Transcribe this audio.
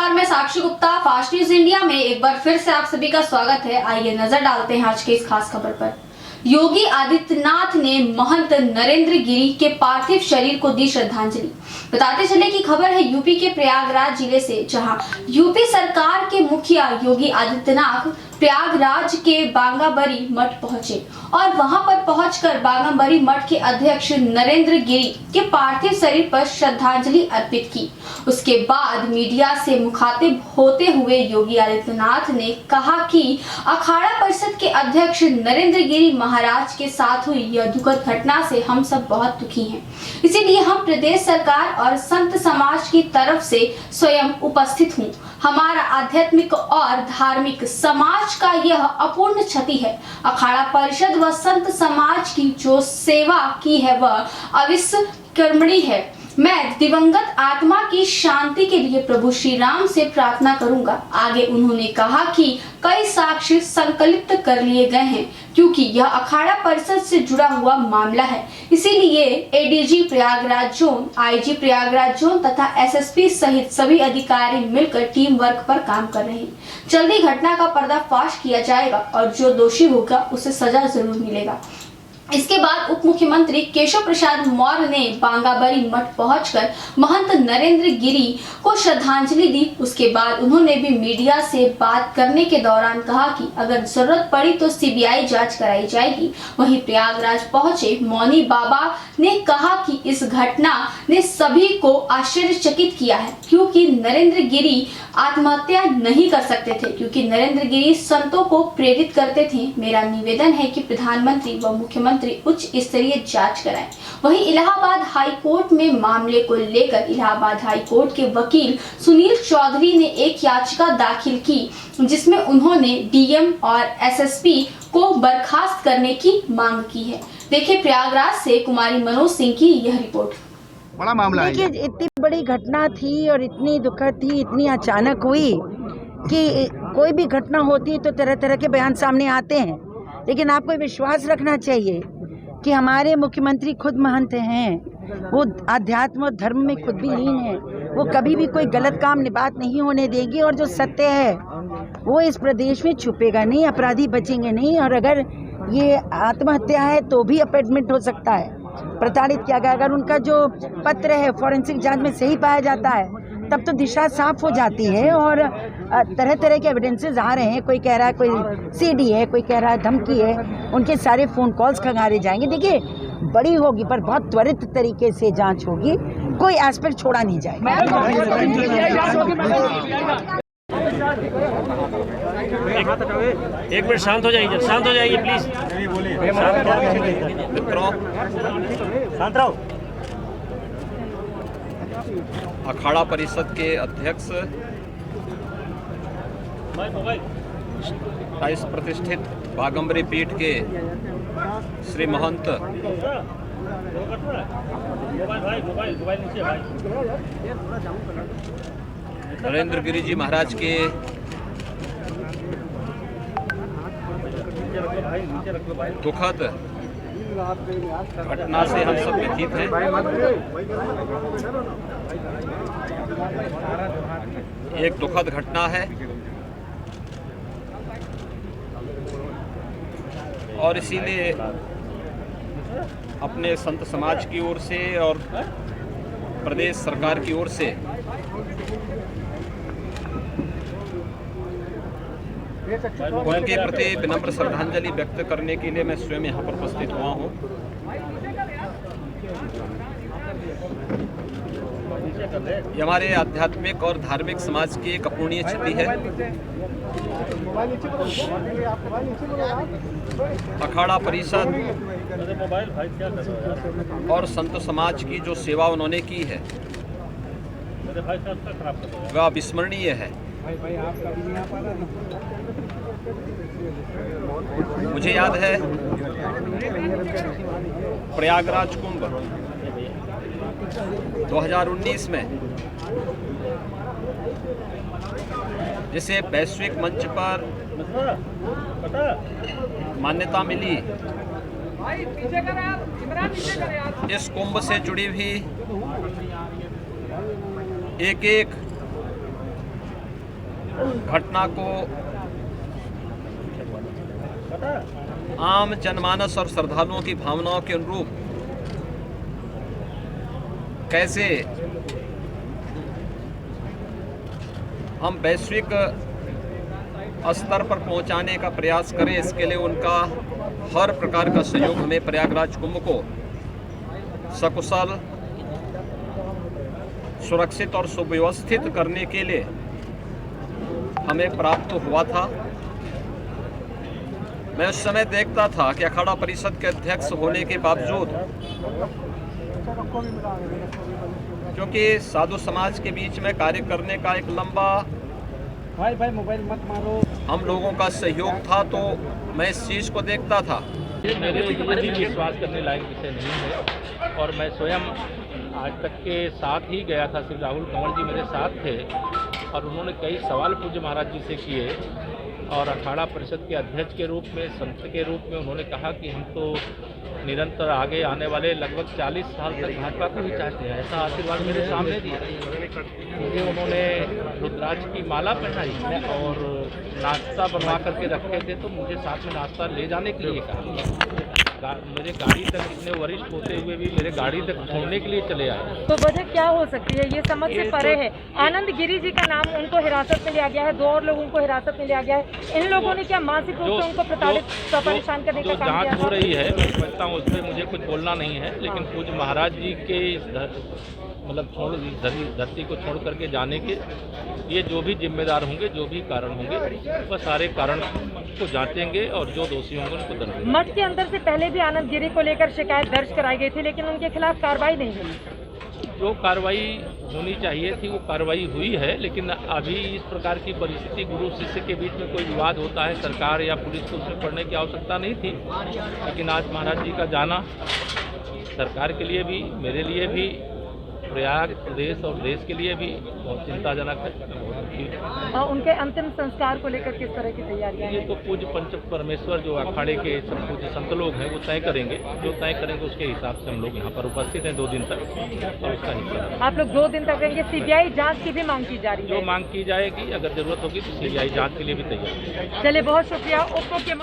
नमस्कार, मैं साक्षी Gupta. Fast news India में एक बार फिर से आप सभी का स्वागत है। आइए नजर डालते हैं आज के इस खास खबर पर। योगी आदित्यनाथ ने महंत नरेंद्र गिरी के पार्थिव शरीर को दी श्रद्धांजलि। बताते चले कि खबर है यूपी के प्रयागराज जिले से, जहां यूपी सरकार के मुखिया योगी आदित्यनाथ प्रयागराज के बांगाबरी मठ पहुंचे और वहां पर पहुंचकर बांगाबरी मठ के अध्यक्ष नरेंद्र गिरी के पार्थिव शरीर पर श्रद्धांजलि अर्पित की। उसके बाद मीडिया से मुखातिब होते हुए योगी आदित्यनाथ ने कहा कि अखाड़ा परिषद के अध्यक्ष नरेंद्र गिरी महाराज के साथ हुई यह दुखद घटना से हम सब बहुत दुखी हैं। इसीलिए हम प्रदेश सरकार और संत समाज की तरफ से स्वयं उपस्थित हूँ। हमारा आध्यात्मिक और धार्मिक समाज का यह अपूर्ण क्षति है। अखाड़ा परिषद व संत समाज की जो सेवा की है वह अविस्मरणीय है। मैं दिवंगत आत्मा की शांति के लिए प्रभु श्री राम से प्रार्थना करूंगा। आगे उन्होंने कहा कि कई साक्ष्य संकलित कर लिए गए हैं, क्योंकि यह अखाड़ा परिषद से जुड़ा हुआ मामला है। इसीलिए ADG Prayagraj zone, IG Prayagraj zone तथा एसएसपी सहित सभी अधिकारी मिलकर टीम वर्क पर काम कर रहे हैं। जल्दी घटना का पर्दाफाश किया जाएगा और जो दोषी होगा उसे सजा जरूर मिलेगा। इसके बाद उप मुख्यमंत्री केशव प्रसाद मौर्य ने बांगाबरी मठ पहुंचकर महंत नरेंद्र गिरी को श्रद्धांजलि दी। उसके बाद उन्होंने भी मीडिया से बात करने के दौरान कहा कि अगर जरूरत पड़ी तो सीबीआई जांच कराई जाएगी। वहीं प्रयागराज पहुंचे मौनी बाबा ने कहा कि इस घटना ने सभी को आश्चर्यचकित किया है, क्योंकि नरेंद्र गिरी आत्महत्या नहीं कर सकते थे, क्योंकि नरेंद्र गिरी संतों को प्रेरित करते थे। मेरा निवेदन है कि प्रधानमंत्री व मुख्यमंत्री उच्च स्तरीय जांच कराएं। वहीं इलाहाबाद हाई कोर्ट में मामले को लेकर इलाहाबाद हाई कोर्ट के वकील सुनील चौधरी ने एक याचिका दाखिल की, जिसमें उन्होंने डीएम और एसएसपी को बर्खास्त करने की मांग की है। देखिए प्रयागराज से कुमारी मनोज सिंह की यह रिपोर्ट। बड़ा मामला है। देखिए, इतनी बड़ी घटना थी और इतनी दुखद थी, इतनी अचानक हुई कि कोई भी घटना होती है तो तरह तरह के बयान सामने आते हैं, लेकिन आपको विश्वास रखना चाहिए कि हमारे मुख्यमंत्री खुद महंत हैं। वो आध्यात्म और धर्म में खुद भी लीन है। वो कभी भी कोई गलत काम बात नहीं होने देगी और जो सत्य है वो इस प्रदेश में छुपेगा नहीं, अपराधी बचेंगे नहीं। और अगर ये आत्महत्या है तो भी अपॉइंटमेंट हो सकता है, प्रताड़ित किया गया। अगर उनका जो पत्र है फॉरेंसिक जांच में सही पाया जाता है तब तो दिशा साफ हो जाती है। और तरह तरह के एविडेंसेस आ रहे हैं। कोई कह रहा है कोई सीडी है, कोई कह रहा है धमकी है। उनके सारे फ़ोन कॉल्स खंगारे जाएंगे। देखिए, बड़ी होगी पर बहुत त्वरित तरीके से जांच होगी, कोई एस्पेक्ट छोड़ा नहीं जाएगा। एक मिनट शांत हो जाइए, शांत हो जाइए प्लीज। शांत रहो। अखाड़ा परिषद के अध्यक्ष 28 प्रतिष्ठित बागंबरी पीठ के श्री महंत नरेंद्र गिरी जी महाराज के दुखद घटना से हम सब व्यथित हैं। एक दुखद घटना है और इसीलिए अपने संत समाज की ओर से और प्रदेश सरकार की ओर से उनके प्रति विनम्र श्रद्धांजलि व्यक्त करने के लिए मैं स्वयं यहाँ पर उपस्थित हुआ हूँ। ये हमारे आध्यात्मिक और धार्मिक समाज की एक अपूर्णीय क्षति है। अखाड़ा परिषद और संत समाज की जो सेवा उन्होंने की है वह अविस्मरणीय है। मुझे याद है प्रयागराज कुंभ 2019 में जिसे वैश्विक मंच पर मान्यता मिली, इस कुंभ से जुड़ी हुई एक एक घटना को आम जनमानस और श्रद्धालुओं की भावनाओं के अनुरूप कैसे हम वैश्विक स्तर पर पहुंचाने का प्रयास करें, इसके लिए उनका हर प्रकार का सहयोग हमें प्रयागराज कुंभ को सकुशल, सुरक्षित और सुव्यवस्थित करने के लिए हमें प्राप्त हुआ था। मैं उस समय देखता था कि अखाड़ा परिषद के अध्यक्ष होने के बावजूद, क्योंकि साधु समाज के बीच में कार्य करने का एक लंबा भाई मोबाइल मत मारो, हम लोगों का सहयोग था, तो मैं इस चीज़ को देखता था। ये मेरे लिए भी विश्वास करने लायक विषय नहीं है और मैं स्वयं आज तक के साथ ही गया था। श्री राहुल कंवर जी मेरे साथ थे और उन्होंने कई सवाल पूज्य महाराज जी से किए और अखाड़ा परिषद के अध्यक्ष के रूप में, संत के रूप में उन्होंने कहा कि हम तो निरंतर आगे आने वाले लगभग 40 साल तक भाजपा को ही चाहते हैं। ऐसा आशीर्वाद मेरे सामने दिया। मुझे उन्होंने रुद्राक्ष की माला पहनाई और नाश्ता बनवा करके रखे थे, तो मुझे साथ में नाश्ता ले जाने के लिए कहा। मेरे गाड़ी तक, इतने वरिष्ठ होते हुए भी मेरे गाड़ी तक छोड़ने के लिए चले आए। तो वजह क्या हो सकती है? ये समझ से परे है। आनंद गिरी जी का नाम, उनको हिरासत में लिया गया है, 2 और लोगों को हिरासत में लिया गया है। इन लोगों ने क्या मानसिक रूप से उनको प्रताड़ित, परेशान करने का काम किया? जांच हो रही है, मैं समझता हूँ उस पर मुझे कुछ बोलना नहीं है, लेकिन पूज्य महाराज जी के धरती को छोड़ करके जाने के ये जो भी जिम्मेदार होंगे, जो भी कारण होंगे, वह सारे कारण को जांचेंगे और जो दोषी होंगे उनको दंड। मठ के अंदर से पहले भी आनंद गिरी को लेकर शिकायत दर्ज कराई गई थी, लेकिन उनके खिलाफ कार्रवाई नहीं हुई। जो कार्रवाई होनी चाहिए थी वो कार्रवाई हुई है, लेकिन अभी इस प्रकार की परिस्थिति, गुरु शिष्य के बीच में कोई विवाद होता है, सरकार या पुलिस को उसमें पड़ने की आवश्यकता नहीं थी। लेकिन आज महाराज जी का जाना सरकार के लिए भी, मेरे लिए भी, प्रयाग प्रदेश और देश के लिए भी बहुत चिंताजनक है। और उनके अंतिम संस्कार को लेकर किस तरह की तैयारियां ये हैं? तो पूज्य पंच परमेश्वर जो अखाड़े के सब पूज्य संत लोग हैं वो तय करेंगे। जो तय करेंगे उसके हिसाब से हम लोग यहाँ पर उपस्थित हैं 2 दिन तक और उसका हिस्सा। आप लोग 2 दिन तक रहेंगे। सीबीआई जांच की भी मांग की जा रही है। जो मांग की जाएगी, अगर जरूरत होगी तो सीबीआई जांच के लिए भी तैयार है। चलिए, बहुत शुक्रिया। ओप्पो के